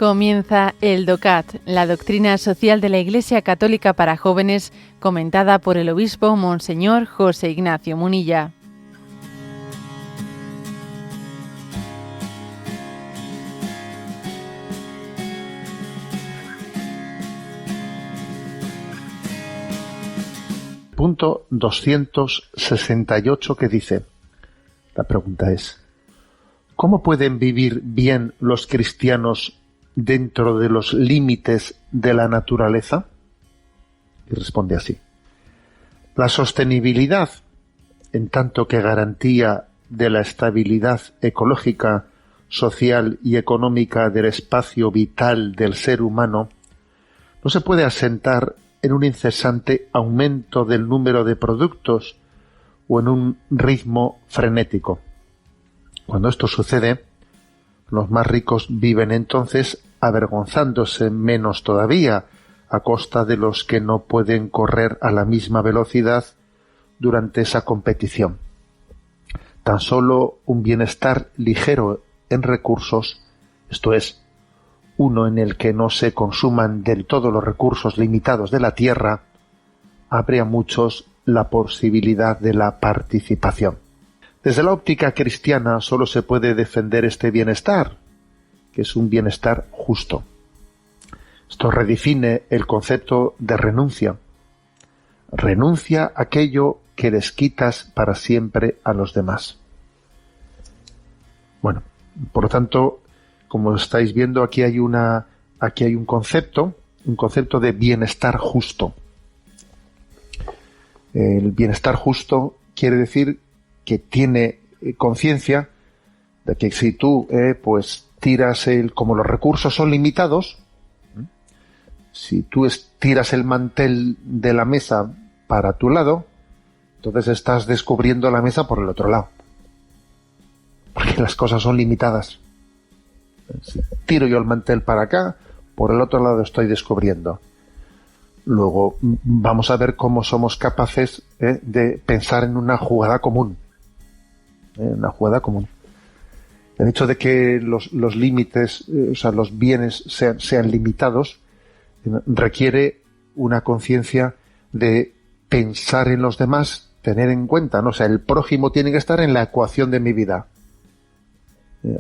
Comienza el DOCAT, la doctrina social de la Iglesia Católica para jóvenes, comentada por el obispo Monseñor José Ignacio Munilla. Punto 268 que dice, la pregunta es, ¿cómo pueden vivir bien los cristianos dentro de los límites de la naturaleza? Y responde así. La sostenibilidad, en tanto que garantía de la estabilidad ecológica, social y económica del espacio vital del ser humano, no se puede asentar en un incesante aumento del número de productos o en un ritmo frenético. Cuando esto sucede, los más ricos viven entonces avergonzándose menos todavía a costa de los que no pueden correr a la misma velocidad durante esa competición. Tan solo un bienestar ligero en recursos, esto es, uno en el que no se consuman del todo los recursos limitados de la tierra, abre a muchos la posibilidad de la participación. Desde la óptica cristiana solo se puede defender este bienestar, que es un bienestar justo. Esto redefine el concepto de renuncia. Renuncia a aquello que desquitas para siempre a los demás. Bueno, por lo tanto, como estáis viendo, aquí hay un concepto de bienestar justo. El bienestar justo quiere decir que tiene conciencia de que si tú tiras como los recursos son limitados, si tú tiras el mantel de la mesa para tu lado, entonces estás descubriendo la mesa por el otro lado, porque las cosas son limitadas. Si tiro yo el mantel para acá, por el otro lado estoy descubriendo. Luego vamos a ver cómo somos capaces de pensar en una jugada común. El hecho de que los límites, los bienes sean limitados, requiere una conciencia de pensar en los demás, tener en cuenta, ¿no? O sea, el prójimo tiene que estar en la ecuación de mi vida.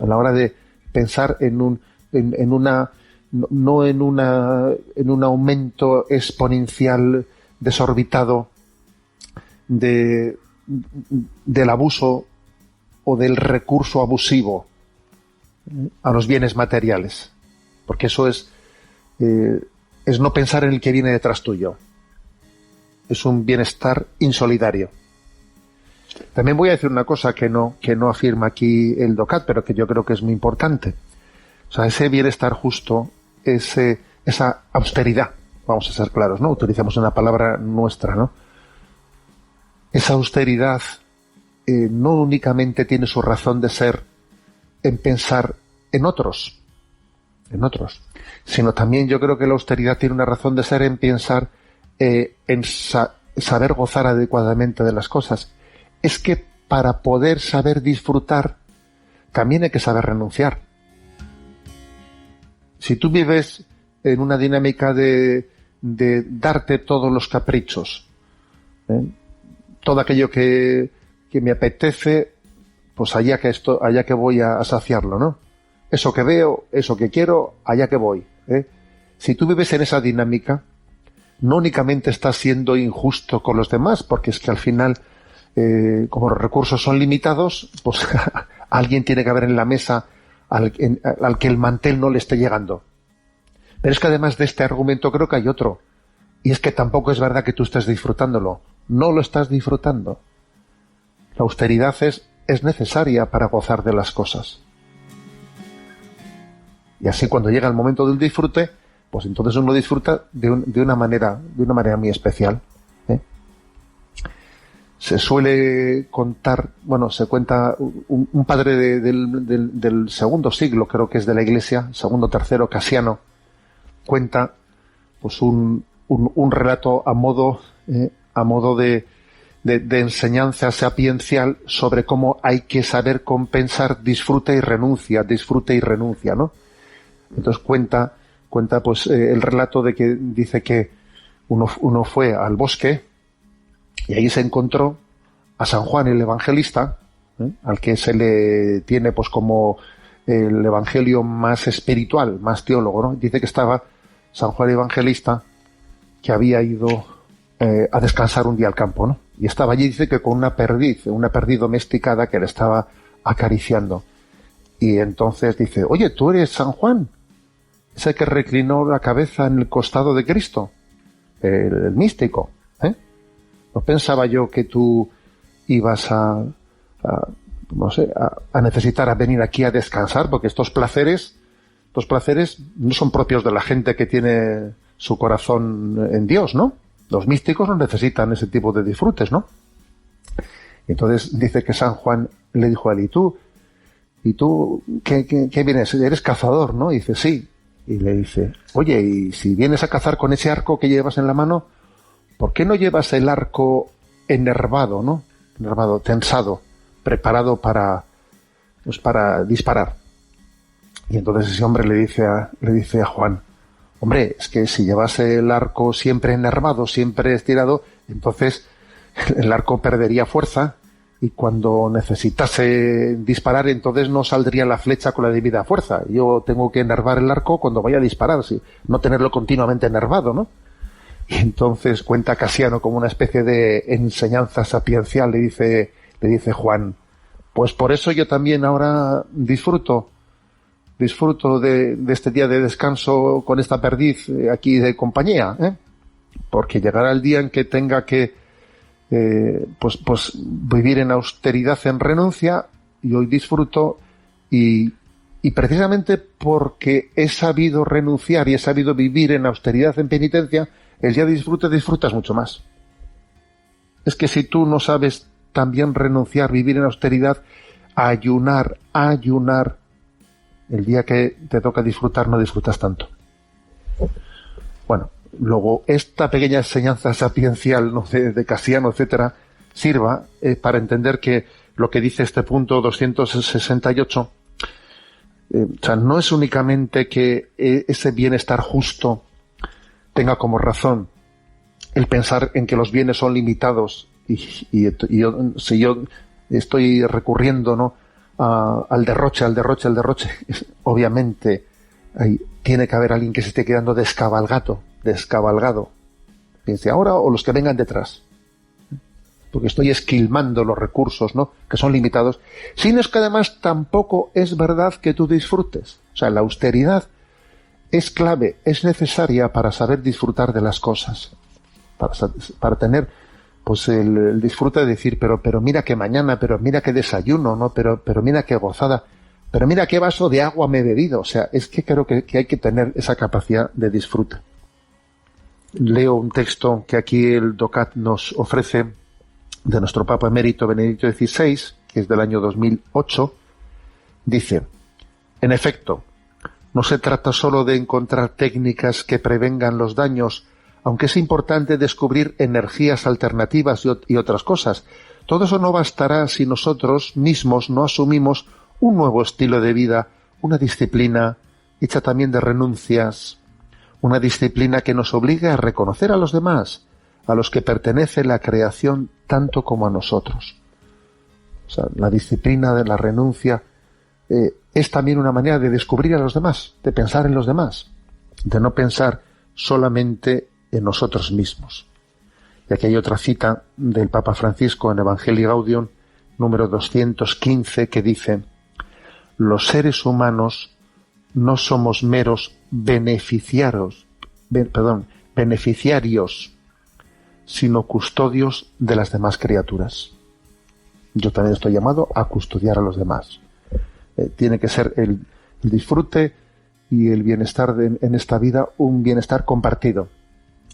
A la hora de pensar en un aumento exponencial desorbitado del abuso o del recurso abusivo a los bienes materiales, porque eso es no pensar en el que viene detrás tuyo. Es un bienestar insolidario. También voy a decir una cosa que no afirma aquí el DOCAT, pero que yo creo que es muy importante. O sea, ese bienestar justo, esa austeridad, vamos a ser claros, ¿no? Utilizamos una palabra nuestra, ¿no? Esa austeridad no únicamente tiene su razón de ser en pensar en otros, sino también yo creo que la austeridad tiene una razón de ser en pensar en saber gozar adecuadamente de las cosas. Es que para poder saber disfrutar también hay que saber renunciar. Si tú vives en una dinámica de darte todos los caprichos, todo aquello que me apetece, pues allá que voy a saciarlo, ¿no? Eso que veo, eso que quiero, allá que voy. Si tú vives en esa dinámica, no únicamente estás siendo injusto con los demás, porque es que al final, como los recursos son limitados, pues alguien tiene que haber en la mesa al que el mantel no le esté llegando. Pero es que además de este argumento creo que hay otro, y es que tampoco es verdad que tú estés disfrutándolo. No lo estás disfrutando. La austeridad es necesaria para gozar de las cosas. Y así cuando llega el momento del disfrute, pues entonces uno disfruta de una manera muy especial. Se suele contar, se cuenta un padre del segundo siglo, creo que es de la Iglesia, segundo, tercero, Casiano, cuenta pues un relato a modo de enseñanza sapiencial sobre cómo hay que saber compensar disfrute y renuncia, ¿no? Entonces cuenta pues el relato de que dice que uno fue al bosque y ahí se encontró a San Juan el Evangelista, al que se le tiene pues como el evangelio más espiritual, más teólogo, ¿no? Dice que estaba San Juan el Evangelista, que había ido a descansar un día al campo, ¿no? Y estaba allí, dice que con una perdiz domesticada que le estaba acariciando. Y entonces dice, oye, ¿tú eres San Juan? Ese que reclinó la cabeza en el costado de Cristo, el místico, ¿eh? No pensaba yo que tú ibas a necesitar a venir aquí a descansar, porque estos placeres no son propios de la gente que tiene su corazón en Dios, ¿no? Los místicos no necesitan ese tipo de disfrutes, ¿no? Y entonces dice que San Juan le dijo a él, ¿y tú qué vienes? Eres cazador, ¿no? Y dice, sí. Y le dice, oye, y si vienes a cazar con ese arco que llevas en la mano, ¿por qué no llevas el arco enervado, ¿no? Enervado, tensado, preparado para disparar? Y entonces ese hombre le dice a Juan, hombre, es que si llevas el arco siempre enervado, siempre estirado, entonces el arco perdería fuerza y cuando necesitase disparar, entonces no saldría la flecha con la debida fuerza. Yo tengo que enervar el arco cuando vaya a disparar, ¿sí? No tenerlo continuamente enervado, ¿no? Y entonces cuenta Casiano como una especie de enseñanza sapiencial, le dice Juan, pues por eso yo también ahora disfruto de este día de descanso con esta perdiz aquí de compañía, porque llegará el día en que tenga que pues vivir en austeridad, en renuncia, y hoy disfruto y precisamente porque he sabido renunciar y he sabido vivir en austeridad, en penitencia, el día de disfrute disfrutas mucho más. Es que si tú no sabes también renunciar, vivir en austeridad, ayunar, el día que te toca disfrutar no disfrutas tanto. Bueno, luego esta pequeña enseñanza sapiencial, ¿no?, de Casiano, etcétera, sirva para entender que lo que dice este punto 268, o sea, no es únicamente que ese bienestar justo tenga como razón el pensar en que los bienes son limitados y si yo estoy recurriendo, ¿no?, al derroche, obviamente ahí tiene que haber alguien que se esté quedando descabalgado. Piense ahora o los que vengan detrás, porque estoy esquilmando los recursos, ¿no?, que son limitados. Sino es que además tampoco es verdad que tú disfrutes. O sea, la austeridad es clave, es necesaria para saber disfrutar de las cosas, para tener pues el disfrute de decir, pero mira qué mañana, pero mira qué desayuno, ¿no? Pero mira qué gozada, pero mira qué vaso de agua me he bebido. O sea, es que creo que hay que tener esa capacidad de disfrute. Leo un texto que aquí el DOCAT nos ofrece de nuestro Papa Emérito Benedicto XVI, que es del año 2008. Dice, en efecto, no se trata solo de encontrar técnicas que prevengan los daños, aunque es importante descubrir energías alternativas y otras cosas. Todo eso no bastará si nosotros mismos no asumimos un nuevo estilo de vida, una disciplina hecha también de renuncias, una disciplina que nos obligue a reconocer a los demás, a los que pertenece la creación tanto como a nosotros. O sea, la disciplina de la renuncia es también una manera de descubrir a los demás, de pensar en los demás, de no pensar solamente en nosotros mismos. Y aquí hay otra cita del Papa Francisco en Evangelii Gaudium, número 215, que dice: los seres humanos no somos meros beneficiarios, sino custodios de las demás criaturas. Yo también estoy llamado a custodiar a los demás. Tiene que ser el disfrute y el bienestar en esta vida un bienestar compartido,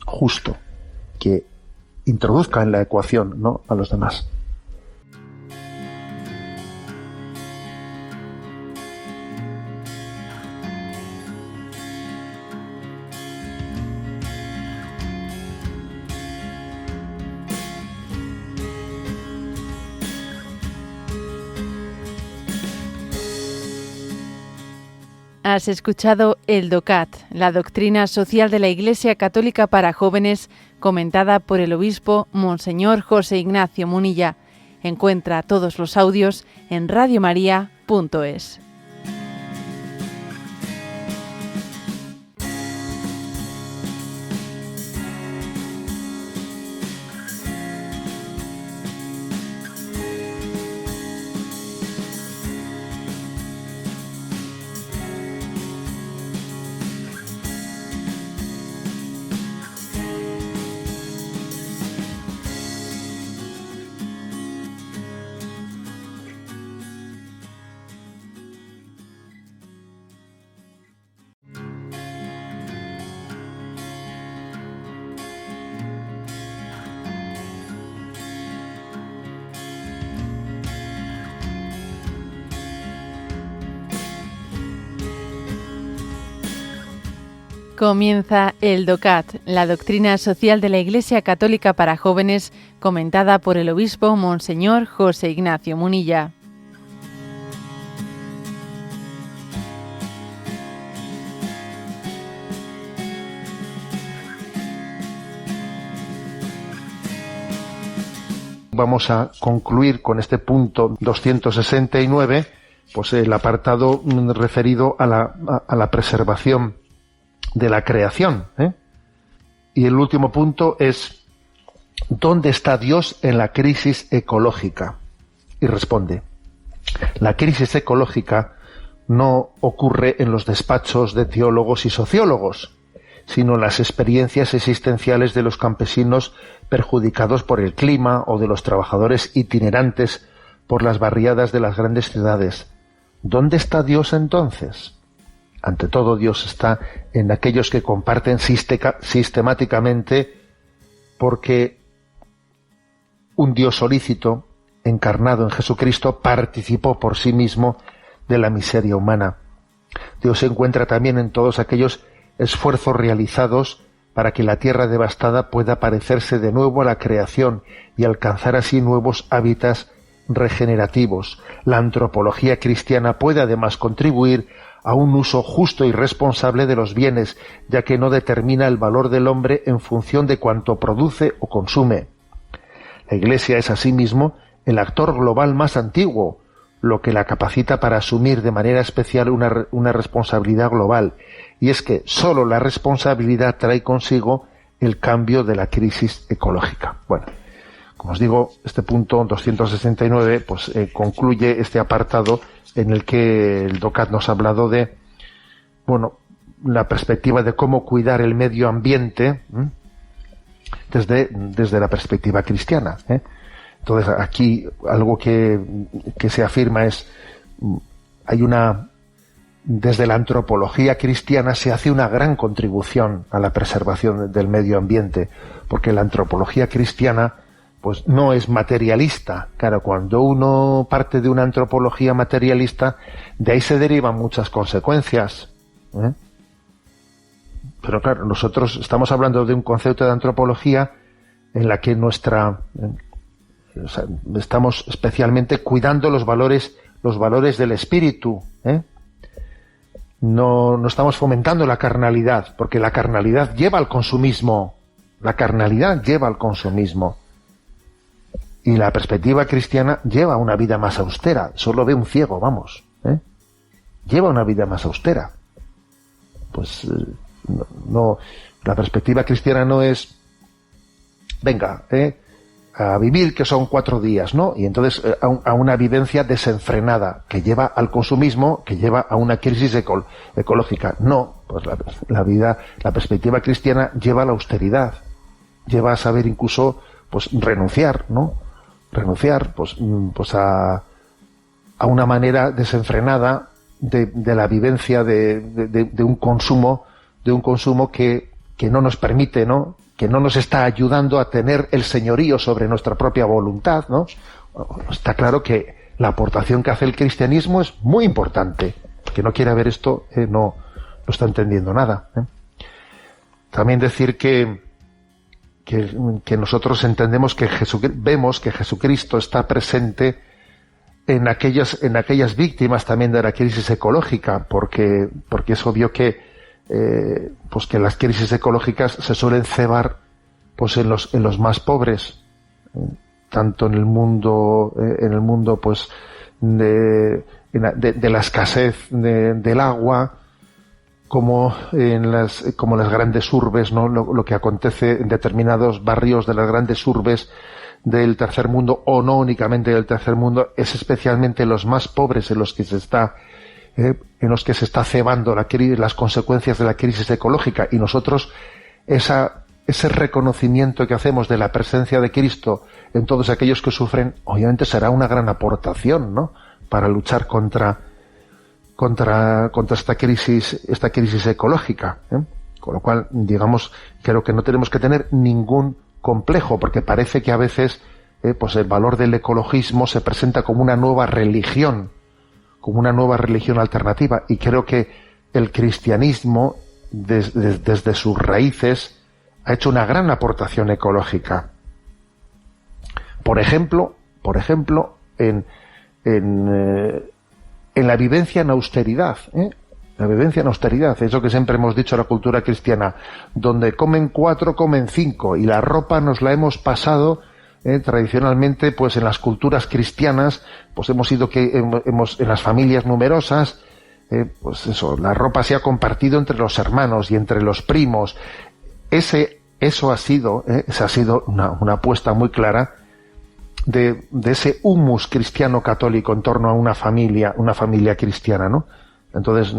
justo, que introduzca en la ecuación, ¿no?, a los demás. Has escuchado el DOCAT, la doctrina social de la Iglesia Católica para jóvenes, comentada por el obispo Monseñor José Ignacio Munilla. Encuentra todos los audios en radiomaria.es. Comienza el DOCAT, la doctrina social de la Iglesia Católica para jóvenes, comentada por el obispo Monseñor José Ignacio Munilla. Vamos a concluir con este punto 269, pues el apartado referido a la preservación de la creación, Y el último punto es ¿dónde está Dios en la crisis ecológica? Y responde: la crisis ecológica no ocurre en los despachos de teólogos y sociólogos, sino en las experiencias existenciales de los campesinos perjudicados por el clima o de los trabajadores itinerantes por las barriadas de las grandes ciudades. ¿Dónde está Dios entonces? Ante todo, Dios está en aquellos que comparten sistemáticamente, porque un Dios solícito, encarnado en Jesucristo, participó por sí mismo de la miseria humana. Dios se encuentra también en todos aquellos esfuerzos realizados para que la tierra devastada pueda parecerse de nuevo a la creación y alcanzar así nuevos hábitats regenerativos. La antropología cristiana puede además contribuir a un uso justo y responsable de los bienes, ya que no determina el valor del hombre en función de cuánto produce o consume. La Iglesia es asimismo el actor global más antiguo, lo que la capacita para asumir de manera especial una responsabilidad global, y es que sólo la responsabilidad trae consigo el cambio de la crisis ecológica. Bueno, como os digo, este punto 269 pues concluye este apartado en el que el DOCAT nos ha hablado de, bueno, la perspectiva de cómo cuidar el medio ambiente desde la perspectiva cristiana. Entonces, aquí algo que se afirma es, desde la antropología cristiana se hace una gran contribución a la preservación del medio ambiente, porque la antropología cristiana pues no es materialista. Claro, cuando uno parte de una antropología materialista, de ahí se derivan muchas consecuencias. Pero claro, nosotros estamos hablando de un concepto de antropología en la que estamos especialmente cuidando los valores del espíritu. No estamos fomentando la carnalidad, porque la carnalidad lleva al consumismo. La carnalidad lleva al consumismo. Y la perspectiva cristiana lleva una vida más austera. Solo ve un ciego, vamos. Lleva una vida más austera. Pues no, la perspectiva cristiana no es, venga, a vivir, que son 4 días, ¿no? Y entonces a una vivencia desenfrenada que lleva al consumismo, que lleva a una crisis ecológica. No, pues la perspectiva cristiana lleva a la austeridad, lleva a saber incluso pues renunciar, ¿no? Renunciar pues a una manera desenfrenada de la vivencia de un consumo que no nos permite, ¿no? Que no nos está ayudando a tener el señorío sobre nuestra propia voluntad, ¿no? Está claro que la aportación que hace el cristianismo es muy importante. El que no quiera ver esto no está entendiendo nada. También decir que nosotros entendemos vemos que Jesucristo está presente en aquellas víctimas también de la crisis ecológica, porque es obvio que pues que las crisis ecológicas se suelen cebar pues en los más pobres, tanto en el mundo pues de la escasez del agua, como en las grandes urbes, ¿no? Lo que acontece en determinados barrios de las grandes urbes del tercer mundo, o no únicamente del tercer mundo, es especialmente los más pobres en los que se está cebando las consecuencias de la crisis ecológica. Y nosotros ese reconocimiento que hacemos de la presencia de Cristo en todos aquellos que sufren, obviamente será una gran aportación, ¿no?, para luchar contra esta crisis ecológica, ¿eh? Con lo cual, digamos, creo que no tenemos que tener ningún complejo, porque parece que a veces pues el valor del ecologismo se presenta como una nueva religión alternativa, y creo que el cristianismo desde sus raíces ha hecho una gran aportación ecológica. Por ejemplo, en la vivencia en austeridad, la vivencia en austeridad, eso que siempre hemos dicho en la cultura cristiana, donde comen 4, comen 5, y la ropa nos la hemos pasado tradicionalmente, pues en las culturas cristianas, pues hemos en las familias numerosas, pues eso, la ropa se ha compartido entre los hermanos y entre los primos. Eso ha sido una apuesta muy clara de ese humus cristiano católico en torno a una familia cristiana, ¿no? Entonces,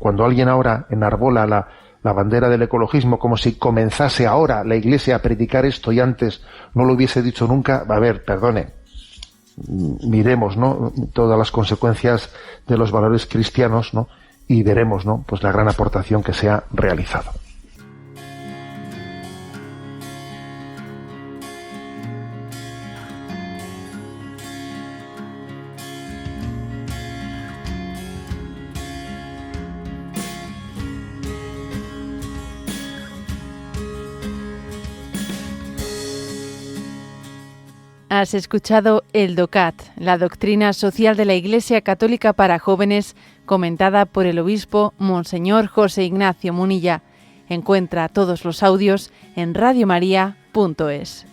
cuando alguien ahora enarbola la bandera del ecologismo como si comenzase ahora la Iglesia a predicar esto y antes no lo hubiese dicho nunca, a ver, perdone, miremos, ¿no?, todas las consecuencias de los valores cristianos, ¿no?, y veremos, ¿no?, pues la gran aportación que se ha realizado. Has escuchado el DOCAT, la doctrina social de la Iglesia Católica para jóvenes, comentada por el obispo Monseñor José Ignacio Munilla. Encuentra todos los audios en radiomaria.es.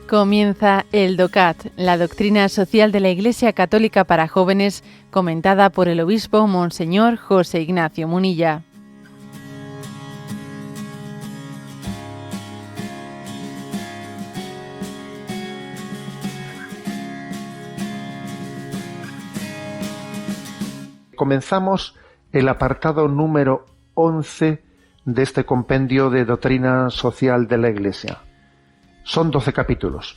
Comienza el DOCAT, la doctrina social de la Iglesia Católica para jóvenes, comentada por el obispo Monseñor José Ignacio Munilla. Comenzamos el apartado número 11 de este compendio de doctrina social de la Iglesia. Son 12 capítulos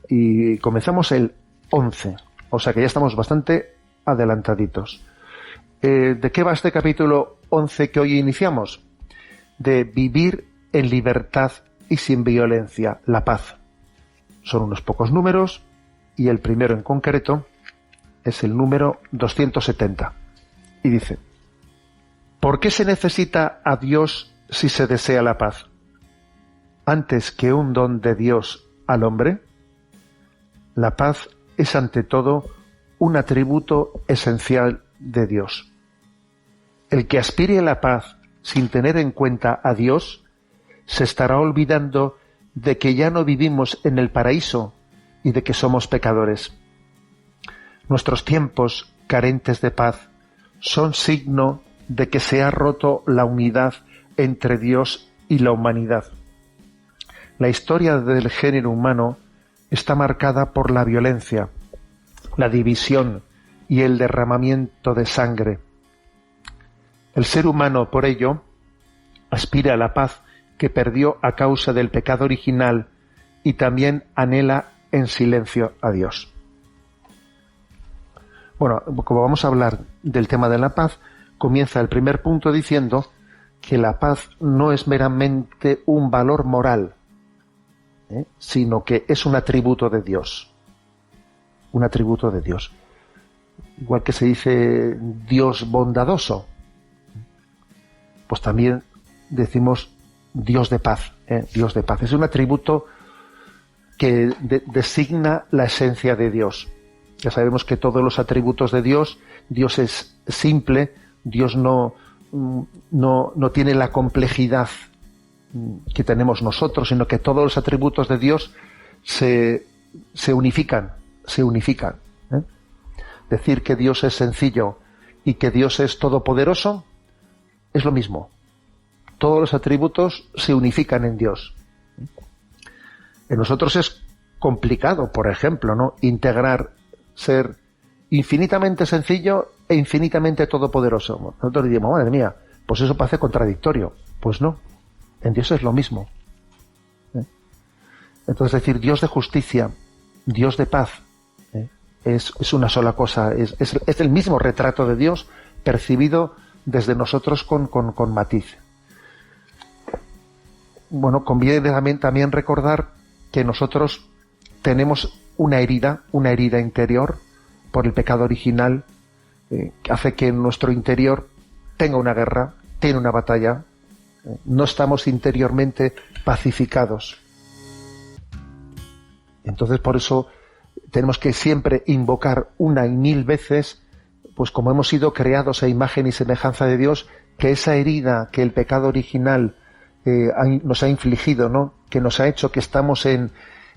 y comenzamos el 11, o sea que ya estamos bastante adelantaditos. ¿De qué va este capítulo 11 que hoy iniciamos? De vivir en libertad y sin violencia, la paz. Son unos pocos números y el primero en concreto es el número 270 y dice: ¿por qué se necesita a Dios si se desea la paz? Antes que un don de Dios al hombre, la paz es ante todo un atributo esencial de Dios. El que aspire a la paz sin tener en cuenta a Dios se estará olvidando de que ya no vivimos en el paraíso y de que somos pecadores. Nuestros tiempos carentes de paz son signo de que se ha roto la unidad entre Dios y la humanidad. La historia del género humano está marcada por la violencia, la división y el derramamiento de sangre. El ser humano, por ello, aspira a la paz que perdió a causa del pecado original y también anhela en silencio a Dios. Bueno, como vamos a hablar del tema de la paz, comienza el primer punto diciendo que la paz no es meramente un valor moral, sino que es un atributo de Dios. Un atributo de Dios. Igual que se dice Dios bondadoso, pues también decimos Dios de paz. Dios de paz. Es un atributo que designa la esencia de Dios. Ya sabemos que todos los atributos de Dios es simple, Dios no tiene la complejidad que tenemos nosotros, sino que todos los atributos de Dios se unifican. Decir que Dios es sencillo y que Dios es todopoderoso es lo mismo. Todos los atributos se unifican en Dios. En nosotros es complicado, por ejemplo, ¿no?, integrar ser infinitamente sencillo e infinitamente todopoderoso. Nosotros diríamos, madre mía, pues eso parece contradictorio. Pues no, en Dios es lo mismo. Entonces decir Dios de justicia, Dios de paz, es una sola cosa, es el mismo retrato de Dios percibido desde nosotros con matiz. Bueno, conviene también recordar que nosotros tenemos una herida interior por el pecado original, que hace que en nuestro interior tenga una guerra, tiene una batalla, no estamos interiormente pacificados. Entonces por eso tenemos que siempre invocar una y mil veces, pues como hemos sido creados a imagen y semejanza de Dios, que esa herida que el pecado original nos ha infligido, ¿no?, que nos ha hecho que estamos en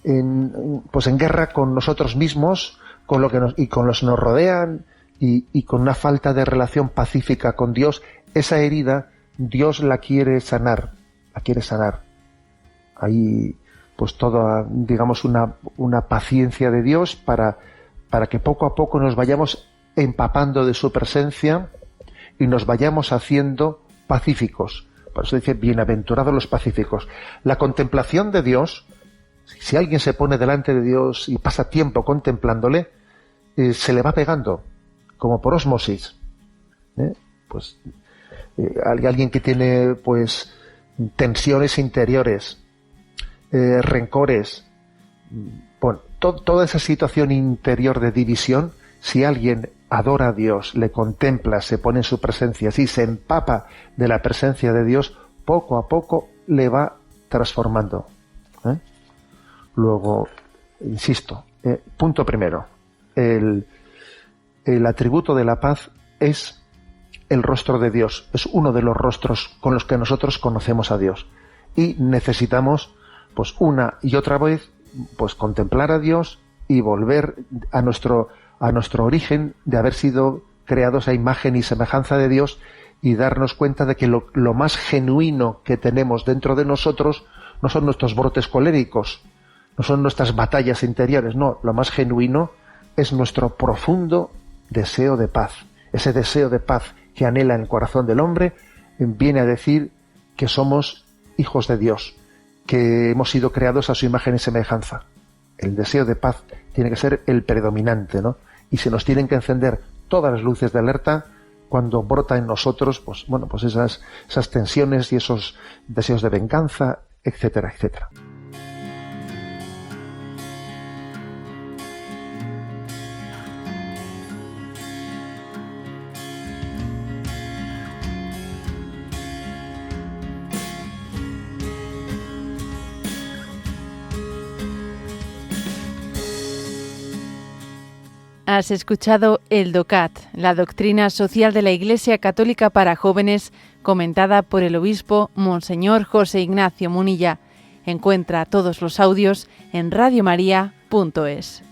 guerra con nosotros mismos, con los que nos rodean y con una falta de relación pacífica con Dios, esa herida Dios la quiere sanar. Hay pues toda, digamos, una paciencia de Dios para que poco a poco nos vayamos empapando de su presencia y nos vayamos haciendo pacíficos. Por eso dice, bienaventurados los pacíficos. La contemplación de Dios, si alguien se pone delante de Dios y pasa tiempo contemplándole, se le va pegando, como por ósmosis. Alguien que tiene, pues, tensiones interiores, rencores, bueno, toda esa situación interior de división, si alguien adora a Dios, le contempla, se pone en su presencia, si se empapa de la presencia de Dios, poco a poco le va transformando. Luego, insisto, punto primero, el atributo de la paz es el rostro de Dios, es uno de los rostros con los que nosotros conocemos a Dios, y necesitamos, pues, una y otra vez, pues, contemplar a Dios y volver a nuestro origen de haber sido creados a imagen y semejanza de Dios, y darnos cuenta de que lo más genuino que tenemos dentro de nosotros no son nuestros brotes coléricos, no son nuestras batallas interiores, no, lo más genuino es nuestro profundo deseo de paz. Ese deseo de paz que anhela en el corazón del hombre viene a decir que somos hijos de Dios, que hemos sido creados a su imagen y semejanza. El deseo de paz tiene que ser el predominante, ¿no? Y se nos tienen que encender todas las luces de alerta cuando brota en nosotros, pues bueno, pues esas tensiones y esos deseos de venganza, etcétera, etcétera. Has escuchado el DOCAT, la doctrina social de la Iglesia Católica para jóvenes, comentada por el obispo Monseñor José Ignacio Munilla. Encuentra todos los audios en radiomaria.es.